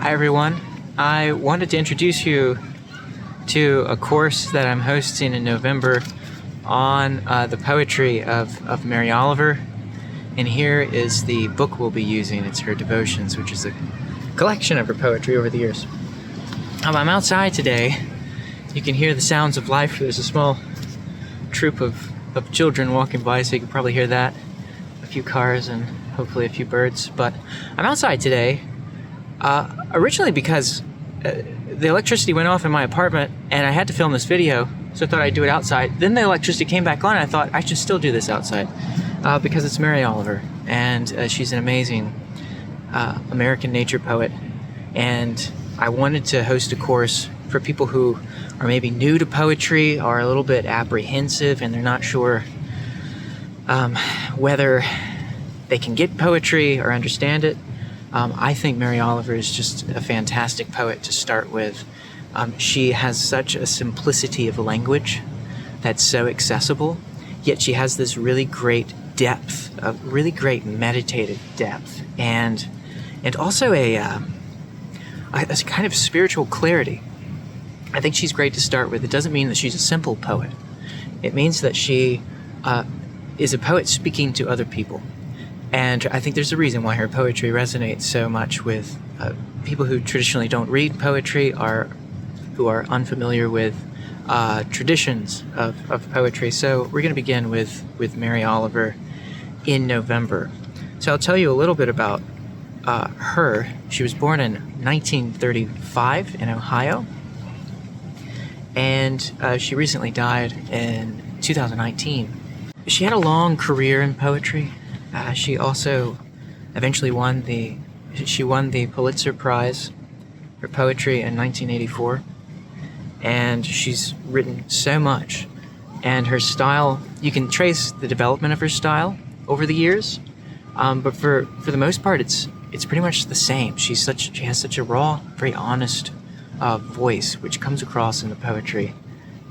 Hi everyone. I wanted to introduce you to a course that I'm hosting in November on the poetry of Mary Oliver. And here is the book we'll be using. It's her Devotions, which is a collection of her poetry over the years. I'm outside today. You can hear the sounds of life. There's a small troop of children walking by, so you can probably hear that. A few cars and hopefully a few birds. But I'm outside today originally because the electricity went off in my apartment and I had to film this video, so I thought I'd do it outside. Then the electricity came back on and I thought I should still do this outside because it's Mary Oliver, and she's an amazing American nature poet. And I wanted to host a course for people who are maybe new to poetry, are a little bit apprehensive, and they're not sure whether they can get poetry or understand it. I think Mary Oliver is just a fantastic poet to start with. She has such a simplicity of language that's so accessible, yet she has this really great depth, a really great meditative depth, and also a kind of spiritual clarity. I think she's great to start with. It doesn't mean that she's a simple poet. It means that she is a poet speaking to other people. And I think there's a reason why her poetry resonates so much with people who traditionally don't read poetry, who are unfamiliar with traditions of poetry. So we're going to begin with Mary Oliver in November. So I'll tell you a little bit about her. She was born in 1935 in Ohio, and she recently died in 2019. She had a long career in poetry. She also eventually won the Pulitzer Prize for poetry in 1984, and she's written so much. And her style, you can trace the development of her style over the years, but for the most part, it's pretty much the same. She has such a raw, very honest voice, which comes across in the poetry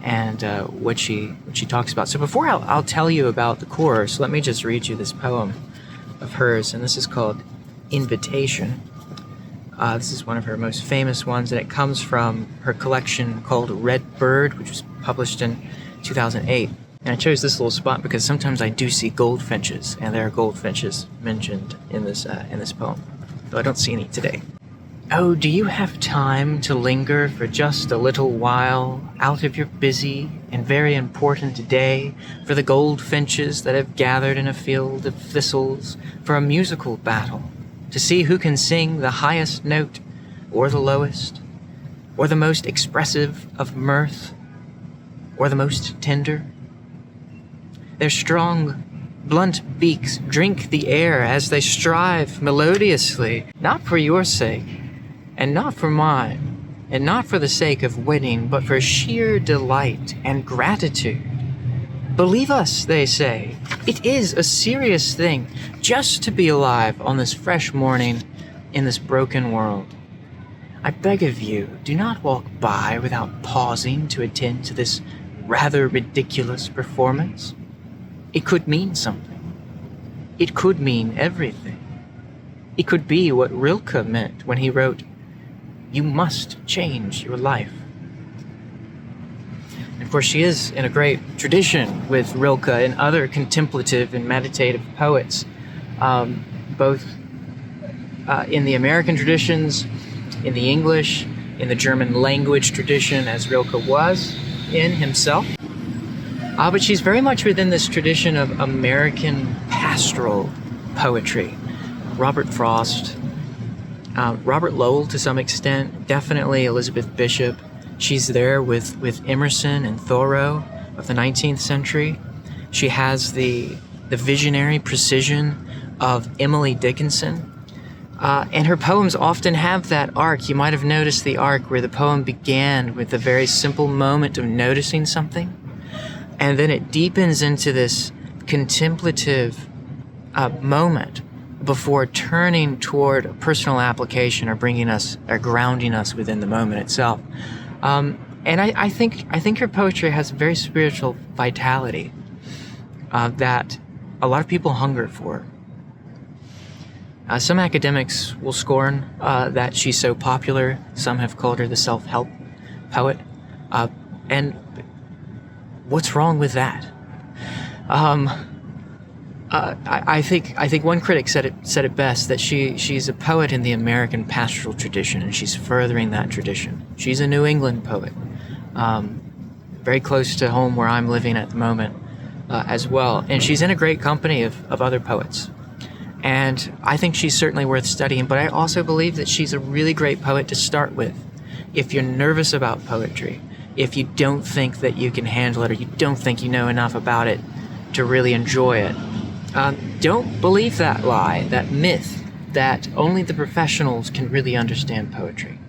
and what she talks about. So before I'll tell you about the course, let me just read you this poem of hers, and this is called Invitation. This is one of her most famous ones, and it comes from her collection called Red Bird, which was published in 2008. And I chose this little spot because sometimes I do see goldfinches, and there are goldfinches mentioned in this poem, though I don't see any today. Oh, do you have time to linger for just a little while out of your busy and very important day for the goldfinches that have gathered in a field of thistles for a musical battle, to see who can sing the highest note or the lowest, or the most expressive of mirth, or the most tender? Their strong, blunt beaks drink the air as they strive melodiously, not for your sake, and not for mine, and not for the sake of winning, but for sheer delight and gratitude. Believe us, they say, it is a serious thing just to be alive on this fresh morning in this broken world. I beg of you, do not walk by without pausing to attend to this rather ridiculous performance. It could mean something. It could mean everything. It could be what Rilke meant when he wrote, "You must change your life." And of course, she is in a great tradition with Rilke and other contemplative and meditative poets, both in the American traditions, in the English, in the German language tradition, as Rilke was in himself. But she's very much within this tradition of American pastoral poetry. Robert Frost, Robert Lowell to some extent, definitely Elizabeth Bishop. She's there with Emerson and Thoreau of the 19th century. She has the visionary precision of Emily Dickinson. And her poems often have that arc. You might have noticed the arc where the poem began with a very simple moment of noticing something, and then it deepens into this contemplative moment before turning toward a personal application or bringing us or grounding us within the moment itself. And I think her poetry has a very spiritual vitality that a lot of people hunger for. Some academics will scorn that she's so popular. Some have called her the self-help poet. And what's wrong with that? I think one critic said it best, that she's a poet in the American pastoral tradition, and she's furthering that tradition. She's a New England poet, very close to home where I'm living at the moment as well. And she's in a great company of other poets. And I think she's certainly worth studying, but I also believe that she's a really great poet to start with. If you're nervous about poetry, if you don't think that you can handle it, or you don't think you know enough about it to really enjoy it, don't believe that lie, that myth, that only the professionals can really understand poetry.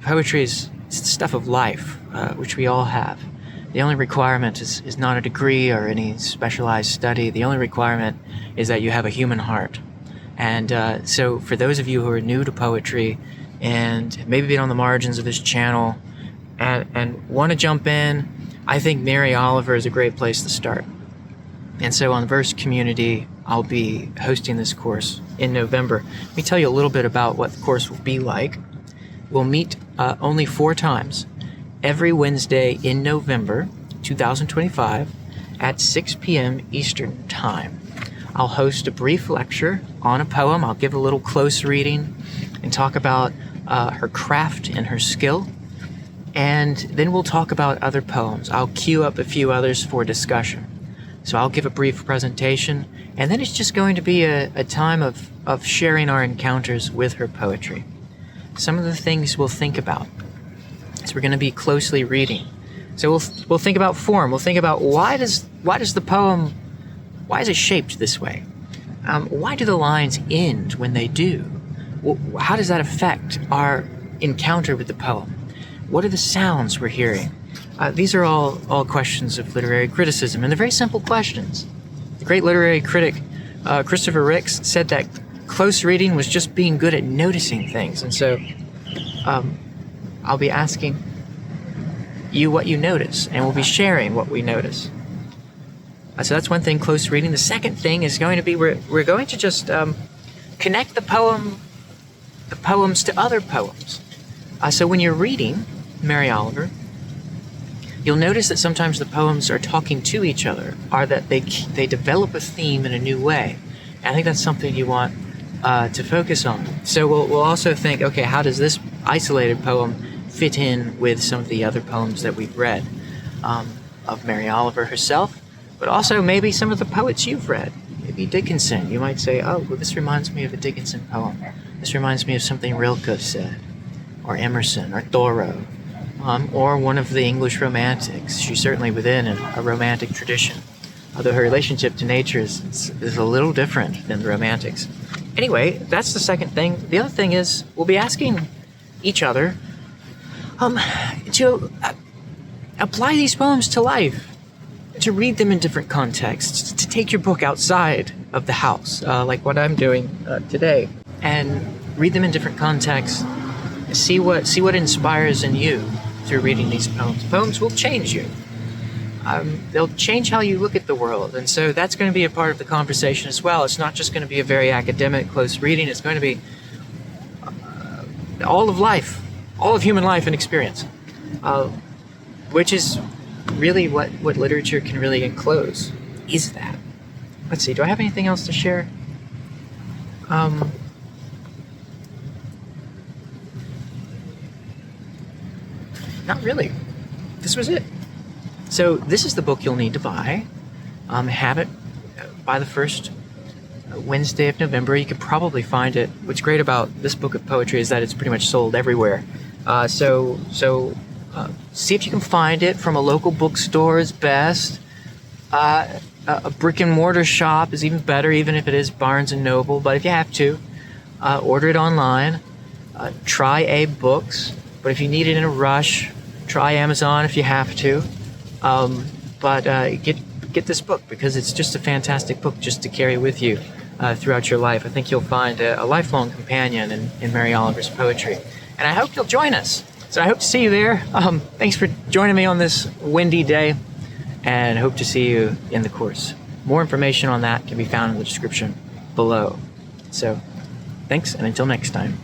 Poetry is the stuff of life, which we all have. The only requirement is not a degree or any specialized study. The only requirement is that you have a human heart. And so for those of you who are new to poetry and maybe been on the margins of this channel and want to jump in, I think Mary Oliver is a great place to start. And so on Verse Community, I'll be hosting this course in November. Let me tell you a little bit about what the course will be like. We'll meet only 4 times. Every Wednesday in November 2025 at 6 p.m. Eastern Time. I'll host a brief lecture on a poem. I'll give a little close reading and talk about her craft and her skill. And then we'll talk about other poems. I'll queue up a few others for discussion. So I'll give a brief presentation, and then it's just going to be a time of sharing our encounters with her poetry. Some of the things we'll think about. So we're going to be closely reading. So we'll think about form. We'll think about why does the poem, why is it shaped this way? Why do the lines end when they do? How does that affect our encounter with the poem? What are the sounds we're hearing? These are all questions of literary criticism, and they're very simple questions. The great literary critic Christopher Ricks said that close reading was just being good at noticing things. And so I'll be asking you what you notice, and we'll be sharing what we notice. So that's one thing, close reading. The second thing is going to be we're going to just connect the poems to other poems. So when you're reading Mary Oliver, you'll notice that sometimes the poems are talking to each other, or that they develop a theme in a new way. And I think that's something you want to focus on. So we'll also think, okay, how does this isolated poem fit in with some of the other poems that we've read of Mary Oliver herself, but also maybe some of the poets you've read. Maybe Dickinson. You might say, oh, well, this reminds me of a Dickinson poem. This reminds me of something Rilke said, or Emerson, or Thoreau, or one of the English romantics. She's certainly within a romantic tradition, although her relationship to nature is a little different than the romantics. Anyway, that's the second thing. The other thing is we'll be asking each other to apply these poems to life, to read them in different contexts, to take your book outside of the house, like what I'm doing today, and read them in different contexts. See what inspires in you through reading these poems. Poems will change you. They'll change how you look at the world, and so that's going to be a part of the conversation as well. It's not just going to be a very academic, close reading. It's going to be all of life, all of human life and experience, which is really what literature can really enclose, is that. Let's see, do I have anything else to share? Not really. This was it. So this is the book you'll need to buy. Have it by the first Wednesday of November. You could probably find it. What's great about this book of poetry is that it's pretty much sold everywhere. So see if you can find it from a local bookstore is best. A brick and mortar shop is even better, even if it is Barnes and Noble. But if you have to, order it online. Try A Books. But if you need it in a rush, try Amazon if you have to. But get this book, because it's just a fantastic book just to carry with you throughout your life. I think you'll find a lifelong companion in Mary Oliver's poetry. And I hope you'll join us. So I hope to see you there. Thanks for joining me on this windy day, and hope to see you in the course. More information on that can be found in the description below. So, thanks, and until next time.